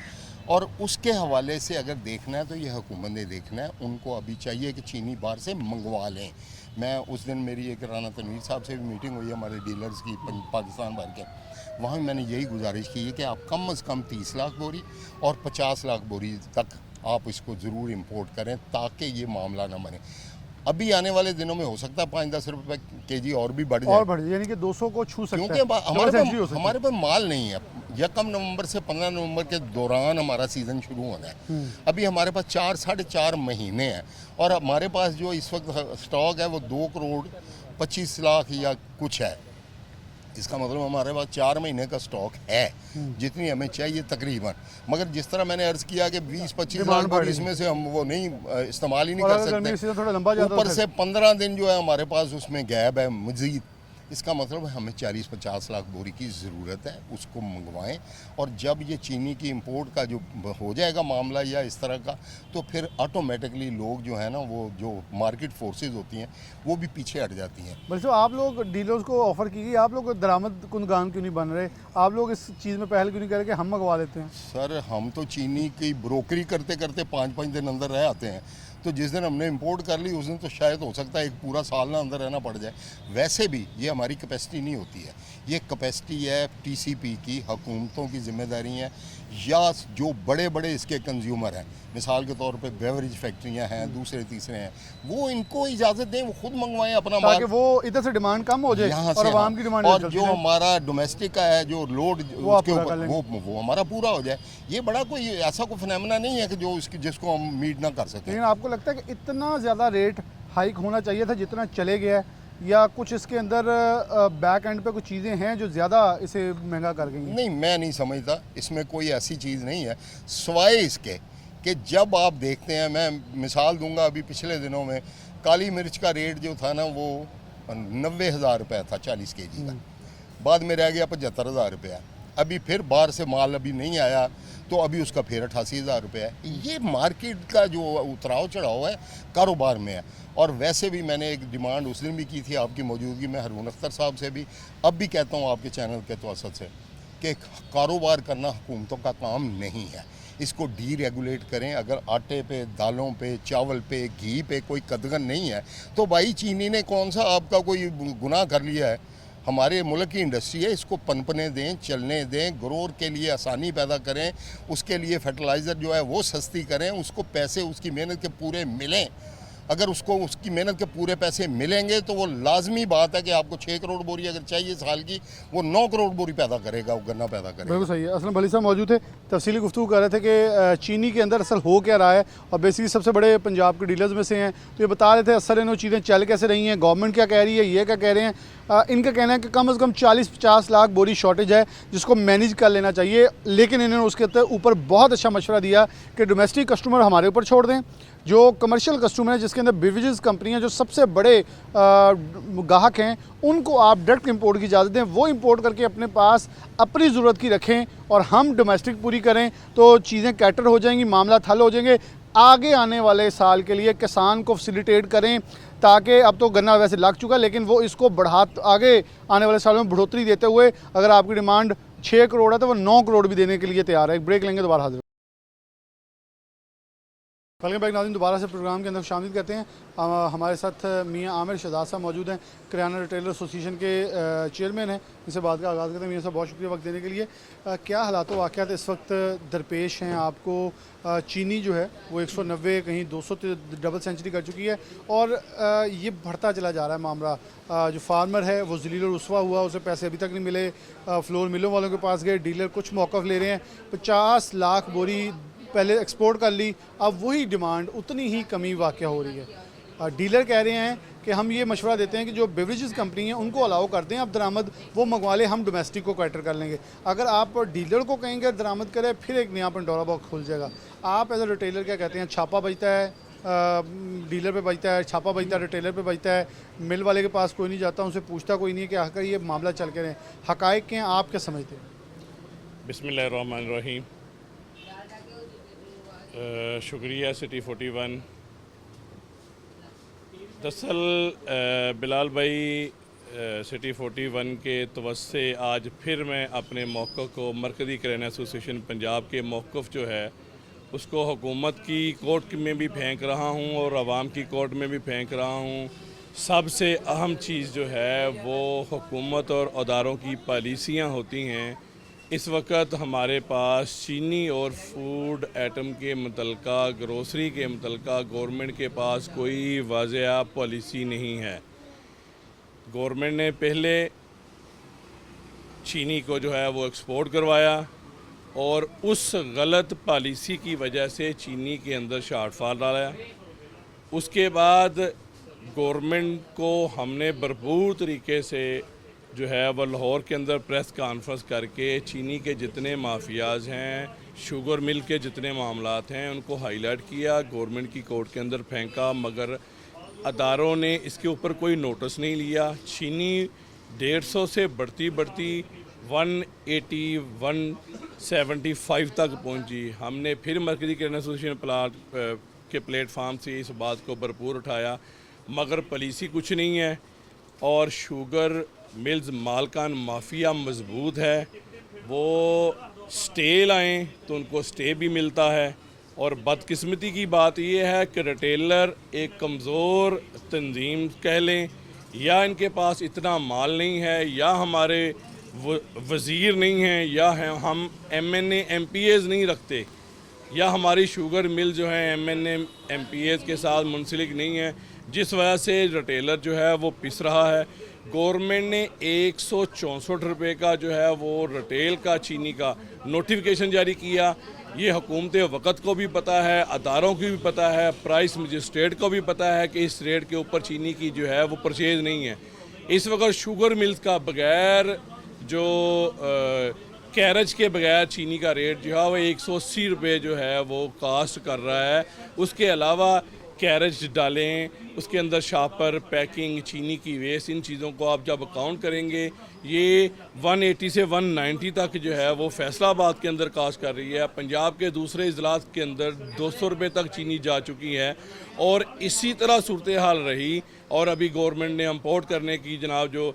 और उसके हवाले से अगर देखना है तो ये हुकूमत ने देखना है, उनको अभी चाहिए कि चीनी बाहर से मंगवा लें। मैं उस दिन मेरी एक राना तनवीर साहब से भी मीटिंग हुई है हमारे डीलर्स की पाकिस्तान भर के, वहाँ मैंने यही गुजारिश की है कि आप कम से कम 30 लाख बोरी और 50 लाख बोरी तक आप इसको ज़रूर इंपोर्ट करें ताकि ये मामला ना बने। अभी आने वाले दिनों में हो सकता है 5-10 रुपये केजी और भी बढ़ जाए, और बढ़ जाए, यानी कि 200 को छू सकता है। क्योंकि हमारे पास माल नहीं है। यकम नवंबर से 15 नवंबर के दौरान हमारा सीज़न शुरू होना है। अभी हमारे पास 4-4.5 महीने हैं और हमारे पास जो इस वक्त स्टॉक है वो 2 करोड़ 25 लाख या कुछ है। इसका मतलब हमारे पास 4 महीने का स्टॉक है जितनी हमें चाहिए तकरीबन। मगर जिस तरह मैंने अर्ज़ किया कि 20-25 लाख बोरी इसमें से हम वो नहीं इस्तेमाल ही नहीं कर सकते। थोड़ा लंबा जाता ऊपर से 15 दिन जो है हमारे पास उसमें गैप है मज़ीद। इसका मतलब है हमें 40-50 लाख बोरी की ज़रूरत है, उसको मंगवाएं। और जब ये चीनी की इंपोर्ट का जो हो जाएगा मामला या इस तरह का, तो फिर ऑटोमेटिकली लोग जो है ना वो जो मार्केट फोर्सेस होती हैं वो भी पीछे हट जाती हैं। बल्कि आप लोग डीलर्स को ऑफर कीजिए, आप लोग दरामद कुंदगान क्यों नहीं बन रहे? आप लोग इस चीज़ में पहल क्यों नहीं करके हम मंगवा लेते हैं? सर हम तो चीनी की ब्रोकरी करते करते 5-5 दिन अंदर रह आते हैं, तो जिस दिन हमने इंपोर्ट कर ली उस दिन तो शायद हो सकता है एक पूरा साल ना अंदर रहना पड़ जाए। वैसे भी ये हमारी कैपेसिटी नहीं होती है, ये कैपेसिटी है टीसीपी की, हुकूमतों की जिम्मेदारी है या जो बड़े बड़े इसके कंज्यूमर हैं, मिसाल के तौर पे बेवरेज फैक्ट्रियां हैं, दूसरे तीसरे हैं, वो इनको इजाज़त दें, वो खुद मंगवाएं अपना माल, ताकि वो इधर से डिमांड कम हो जाए यहाँ और से। आवाम की डिमांड और जो हमारा डोमेस्टिक का है जो लोड आप उसके पूरा कर ऊपर लेंगे। वो हमारा पूरा हो जाए। ये बड़ा कोई ऐसा कोई फिनोमेना नहीं है कि जो इसकी जिसको हम मीट ना कर सकें। लेकिन आपको लगता है कि इतना ज़्यादा रेट हाइक होना चाहिए था जितना चले गया है, या कुछ इसके अंदर बैक एंड पे कुछ चीज़ें हैं जो ज़्यादा इसे महंगा कर गई हैं? नहीं, मैं नहीं समझता इसमें कोई ऐसी चीज़ नहीं है, सिवाय इसके कि जब आप देखते हैं, मैं मिसाल दूंगा, अभी पिछले दिनों में काली मिर्च का रेट जो था ना वो 90,000 रुपये था 40 केजी का, बाद में रह गया 75,000 रुपया। अभी फिर बाहर से माल अभी नहीं आया तो अभी उसका फिर 88,000 रुपये है। ये मार्केट का जो उतराव चढ़ाव है कारोबार में है। और वैसे भी मैंने एक डिमांड उस दिन भी की थी आपकी मौजूदगी में हरून अख्तर साहब से भी, अब भी कहता हूँ आपके चैनल के तवसत से कि कारोबार करना हुकूमतों का काम नहीं है, इसको डीरेगुलेट करें। अगर आटे पे, दालों पे, चावल पे, घी पे कोई कदगन नहीं है तो भाई चीनी ने कौन सा आपका कोई गुनाह कर लिया है? हमारे मुल्क की इंडस्ट्री है, इसको पनपने दें, चलने दें, ग्रोर के लिए आसानी पैदा करें, उसके लिए फर्टिलाइज़र जो है वो सस्ती करें, उसको पैसे उसकी मेहनत के पूरे मिलें। अगर उसको उसकी मेहनत के पूरे पैसे मिलेंगे तो वो लाजमी बात है कि आपको 6 करोड़ बोरी अगर चाहिए साल की, वो 9 करोड़ बोरी पैदा करेगा, वो गन्ना पैदा करेगा। बिल्कुल सही है। असलम भली साहब मौजूद थे, तफसीली गुफ्तगू कर रहे थे कि चीनी के अंदर असल हो क्या रहा है, और बेसिकली सबसे बड़े पंजाब के डीलर्स में से हैं, तो ये बता रहे थे असल इन चीज़ें चल कैसे रही हैं, गवर्नमेंट क्या कह रही है, ये क्या कह रहे हैं। इनका कहना है कि कम से कम 40-50 लाख बोरी शॉर्टेज है जिसको मैनेज कर लेना चाहिए, लेकिन इन्होंने उसके ऊपर बहुत अच्छा मशवरा दिया कि डोमेस्टिक कस्टमर हमारे ऊपर छोड़ दें, जो कमर्शियल कस्टमर है जिसके अंदर बेवरेजेस कंपनियां जो सबसे बड़े गाहक हैं उनको आप डायरेक्ट इंपोर्ट की इजाज़त दें, वो इंपोर्ट करके अपने पास अपनी ज़रूरत की रखें और हम डोमेस्टिक पूरी करें तो चीज़ें कैटर हो जाएंगी, मामला हल हो जाएंगे। आगे आने वाले साल के लिए किसान को फैसिलिटेट करें ताकि अब तो गन्ना वैसे लग चुका लेकिन वो इसको आगे आने वाले सालों में बढ़ोतरी देते हुए अगर आपकी डिमांड 6 करोड़ है तो वो 9 करोड़ भी देने के लिए तैयार है। एक ब्रेक लेंगे, दोबारा हाजिर। वेलकम बैक नाज़रीन, दोबारा से प्रोग्राम के अंदर शामिल करते हैं। हमारे साथ मियां आमिर शहजाद साहब मौजूद हैं, किराना रिटेलर एसोसिएशन के चेयरमैन हैं। इनसे बात का आगाज़ करते हैं। मियां साहब बहुत शुक्रिया वक्त देने के लिए। क्या हालात वाक़यात इस वक्त दरपेश हैं आपको? चीनी जो है वो 190 कहीं 200 डबल सेंचुरी कर चुकी है और ये बढ़ता चला जा रहा है मामला। जो फार्मर है वो ज़लील और रुस्वा हुआ, उसे पैसे अभी तक नहीं मिले, फ्लोर मिलों वालों के पास गए, डीलर कुछ मौक़िफ़ ले रहे हैं। 50 लाख बोरी पहले एक्सपोर्ट कर ली, अब वही डिमांड उतनी ही कमी वाक़या हो रही है। डीलर कह रहे हैं कि हम ये मशवरा देते हैं कि जो बेवरेजेस कंपनी हैं उनको अलाउ कर दें, अब दरामद वो मंगवा ले, हम डोमेस्टिक को कैटर कर लेंगे। अगर आप डीलर को कहेंगे दरामद करे, फिर एक नया पंडोरा बॉक्स खुल जाएगा। आप एज ए रिटेलर क्या कहते हैं? छापा बजता है, डीलर पे बजता है, छापा बजता है, रिटेलर पे बजता है, मिल वाले के पास कोई नहीं जाता, उनसे पूछता कोई नहीं है कि आखिर ये मामला चल के रहे। हक़ाइक़ के आप क्या समझते हैं? बिस्मिल्लाहिर्रहमानिर्रहीम। शुक्रिया सिटी 41। दरअसल बिलाल भाई सिटी 41 के तवस्से आज फिर मैं अपने मौक़िफ़ को मरकज़ी किराना एसोसिएशन पंजाब के मौक़िफ़ जो है उसको हुकूमत की कोर्ट में भी फेंक रहा हूँ और आवाम की कोर्ट में भी फेंक रहा हूँ। सबसे अहम चीज़ जो है वो हुकूमत और अदारों की पॉलिसियाँ होती हैं। इस वक्त हमारे पास चीनी और फूड आइटम के मुतल्लिका, ग्रोसरी के मुतल्लिका गवर्नमेंट के पास कोई वाज़ेह पॉलिसी नहीं है। गवर्नमेंट ने पहले चीनी को जो है वो एक्सपोर्ट करवाया और उस गलत पॉलिसी की वजह से चीनी के अंदर शॉर्टफॉल डाला। उसके बाद गवर्नमेंट को हमने भरपूर तरीके से जो है वह लाहौर के अंदर प्रेस कॉन्फ्रेंस करके चीनी के जितने माफियाज हैं, शुगर मिल के जितने मामलात हैं उनको हाईलाइट किया, गवर्नमेंट की कोर्ट के अंदर फेंका, मगर अदारों ने इसके ऊपर कोई नोटिस नहीं लिया। चीनी 150 से बढ़ती 180 175 तक पहुंची। हमने फिर मरकज़ी किराना एसोसिएशन के प्लेटफार्म से इस बात को भरपूर उठाया, मगर पॉलिसी कुछ नहीं है और शुगर मिल्स मालकान माफिया मजबूत है। वो स्टे लाएँ तो उनको स्टे भी मिलता है और बदकिस्मती की बात यह है कि रिटेलर एक कमज़ोर तंजीम कह लें, या इनके पास इतना माल नहीं है, या हमारे वज़ीर नहीं हैं, या हम MNA MPAs नहीं रखते, या हमारी शुगर मिल जो है MNA MPAs के साथ मुंसलिक नहीं है, जिस वजह से रिटेलर जो है वो पिस रहा है। गवर्नमेंट ने 164 रुपये का जो है वो रिटेल का चीनी का नोटिफिकेशन जारी किया। ये हुकूमत वक़्त को भी पता है, अदारों को भी पता है, प्राइस मजिस्ट्रेट को भी पता है कि इस रेट के ऊपर चीनी की जो है वो परचेज़ नहीं है। इस वक्त शुगर मिल्स का बगैर जो कैरेज के बगैर चीनी का रेट जो है वो 180 रुपये जो है वो कास्ट कर रहा है। उसके अलावा कैरेज डालें, उसके अंदर शापर, पैकिंग, चीनी की वेस्ट, इन चीज़ों को आप जब अकाउंट करेंगे ये 180 से 190 तक जो है वो फैसलाबाद के अंदर कास्ट कर रही है। पंजाब के दूसरे अजलास के अंदर 200 रुपये तक चीनी जा चुकी है और इसी तरह सूरत हाल रही। और अभी गवर्नमेंट ने इम्पोर्ट करने की जनाब जो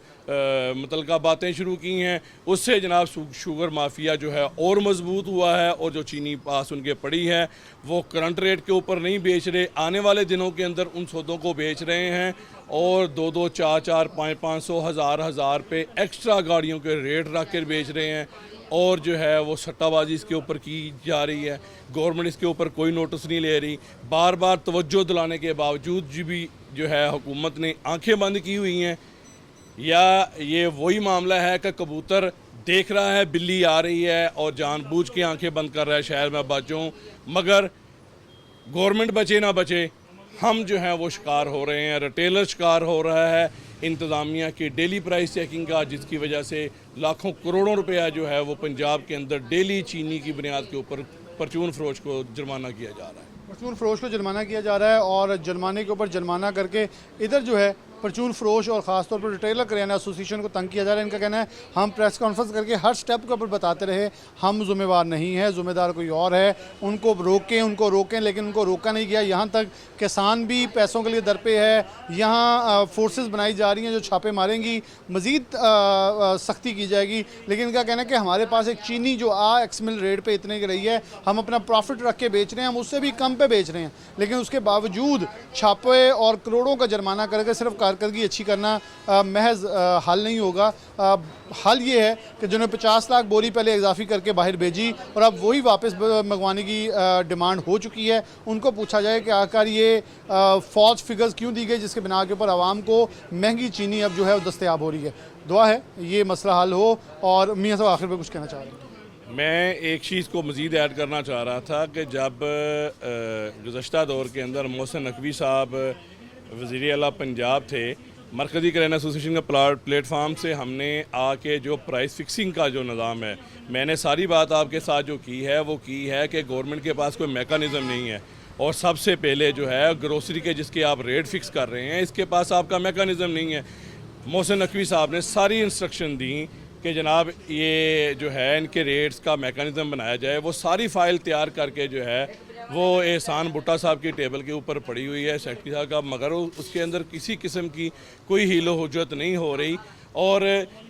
मुतल्लिका बातें शुरू की हैं, उससे जनाब शुगर माफिया जो है और मजबूत हुआ है और जो चीनी पास उनके पड़ी है वो करंट रेट के ऊपर नहीं बेच रहे, आने वाले दिनों के अंदर उन सौदों को बेच रहे हैं और 2-2, 4-4, 500, 1000 पे एक्स्ट्रा गाड़ियों के रेट रख कर बेच रहे हैं। और जो है वो सट्टाबाजी इसके ऊपर की जा रही है। गवर्नमेंट इसके ऊपर कोई नोटिस नहीं ले रही। बार बार तवज्जो दिलाने के बावजूद भी जो है हुकूमत ने आंखें बंद की हुई हैं। या ये वही मामला है कि कबूतर देख रहा है बिल्ली आ रही है और जानबूझ के आंखें बंद कर रहा है शहर में बच्चों, मगर गवर्नमेंट बचे ना बचे, हम जो हैं वो शिकार हो रहे हैं, रिटेलर शिकार हो रहा है इंतज़ामिया की डेली प्राइस चेकिंग का, जिसकी वजह से लाखों करोड़ों रुपया जो है वो पंजाब के अंदर डेली चीनी की बुनियाद के ऊपर परचून फरोश को जुर्माना किया जा रहा है। परचून फरोश को जुर्माना किया जा रहा है और जुर्माने के ऊपर जुर्माना करके इधर जो है परचून फरोश और ख़ासतौर पर रिटेलर करियाना एसोसिएशन को तंग किया जा रहा है। इनका कहना है हम प्रेस कॉन्फ्रेंस करके हर स्टेप के ऊपर बताते रहे हम ज़िम्मेवार नहीं है, ज़िम्मेदार कोई और है, उनको रोकें, लेकिन उनको रोका नहीं गया। यहाँ तक किसान भी पैसों के लिए दर पे है। यहाँ फोर्सेस बनाई जा रही हैं जो छापे मारेंगी, मज़ीद सख्ती की जाएगी। लेकिन इनका कहना है कि हमारे पास एक चीनी जो एक्स मिल रेट पर इतने की रही है, हम अपना प्रॉफिट रख के बेच रहे हैं, हम उससे भी कम पे बेच रहे हैं, लेकिन उसके बावजूद छापे और करोड़ों का जुर्माना करके सिर्फ कारकर्दगी अच्छी करना महज हल नहीं होगा। हल ये है कि जिन्होंने 50 लाख बोरी पहले इजाफी करके बाहर भेजी और अब वही वापस मंगवाने की डिमांड हो चुकी है, उनको पूछा जाए कि आखिर ये फॉल्स फिगर्स क्यों दी गई जिसके बिना के ऊपर आवाम को महंगी चीनी अब जो है वो दस्तयाब हो रही है। दुआ है ये मसला हल हो। और मियाँ साहब आखिर में कुछ कहना चाह रहे हैं? मैं एक चीज़ को मज़ीद ऐड करना चाह रहा था कि जब गुज़श्ता दौर के अंदर मोहसिन नकवी साहब वज़ीर आला पंजाब थे, मरकज़ी करेन एसोसिएशन का प्लेटफार्म से हमने आके जो प्राइस फिक्सिंग का जो निज़ाम है, मैंने सारी बात आपके साथ जो की है वो की है कि गवर्नमेंट के पास कोई मेकानिज़म नहीं है। और सबसे पहले जो है ग्रोसरी के जिसके आप रेट फिक्स कर रहे हैं, इसके पास आपका मेकानिज़म नहीं है। मोहसिन नकवी साहब ने सारी इंस्ट्रक्शन दी कि जनाब ये जो है इनके रेट्स का मेकानिज़म बनाया जाए। वो सारी फ़ाइल तैयार करके जो है वो एहसान भुट्टा साहब की टेबल के ऊपर पड़ी हुई है सेक्रेटरी साहब का, मगर उसके अंदर किसी किस्म की कोई हीलो हुज्जत नहीं हो रही। और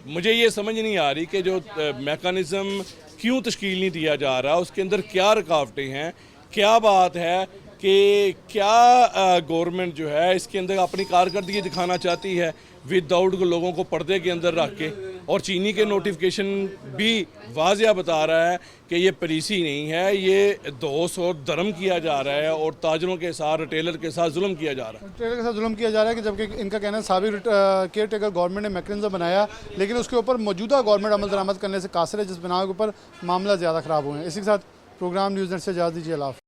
मुझे ये समझ नहीं आ रही कि जो मेकानिज़म क्यों तश्कील नहीं दिया जा रहा, उसके अंदर क्या रुकावटें हैं, क्या बात है कि क्या गवर्नमेंट जो है इसके अंदर अपनी कारकर्दगी दिखाना चाहती है विदाउट लोगों को पर्दे के अंदर रख के। और चीनी के नोटिफिकेशन भी वाज़िया बता रहा है कि ये पॉलिसी नहीं है, ये दोष और धर्म किया जा रहा है और ताजरों के साथ रिटेलर के साथ जुल्म किया जा रहा है। रिटेलर के साथ जुल्म किया जा रहा है कि जबकि इनका कहना है साबिक केयर टेकर गवर्नमेंट ने मैकेनिज्म बनाया, लेकिन उसके ऊपर मौजूदा गवर्नमेंट अमल दरामद करने से कासिर है, जिस बिना के ऊपर मामला ज़्यादा ख़राब हुए हैं। इसी के साथ प्रोग्राम न्यूज़ नेट से इजाज़त दीजिए। अल्लाह हाफ़िज़।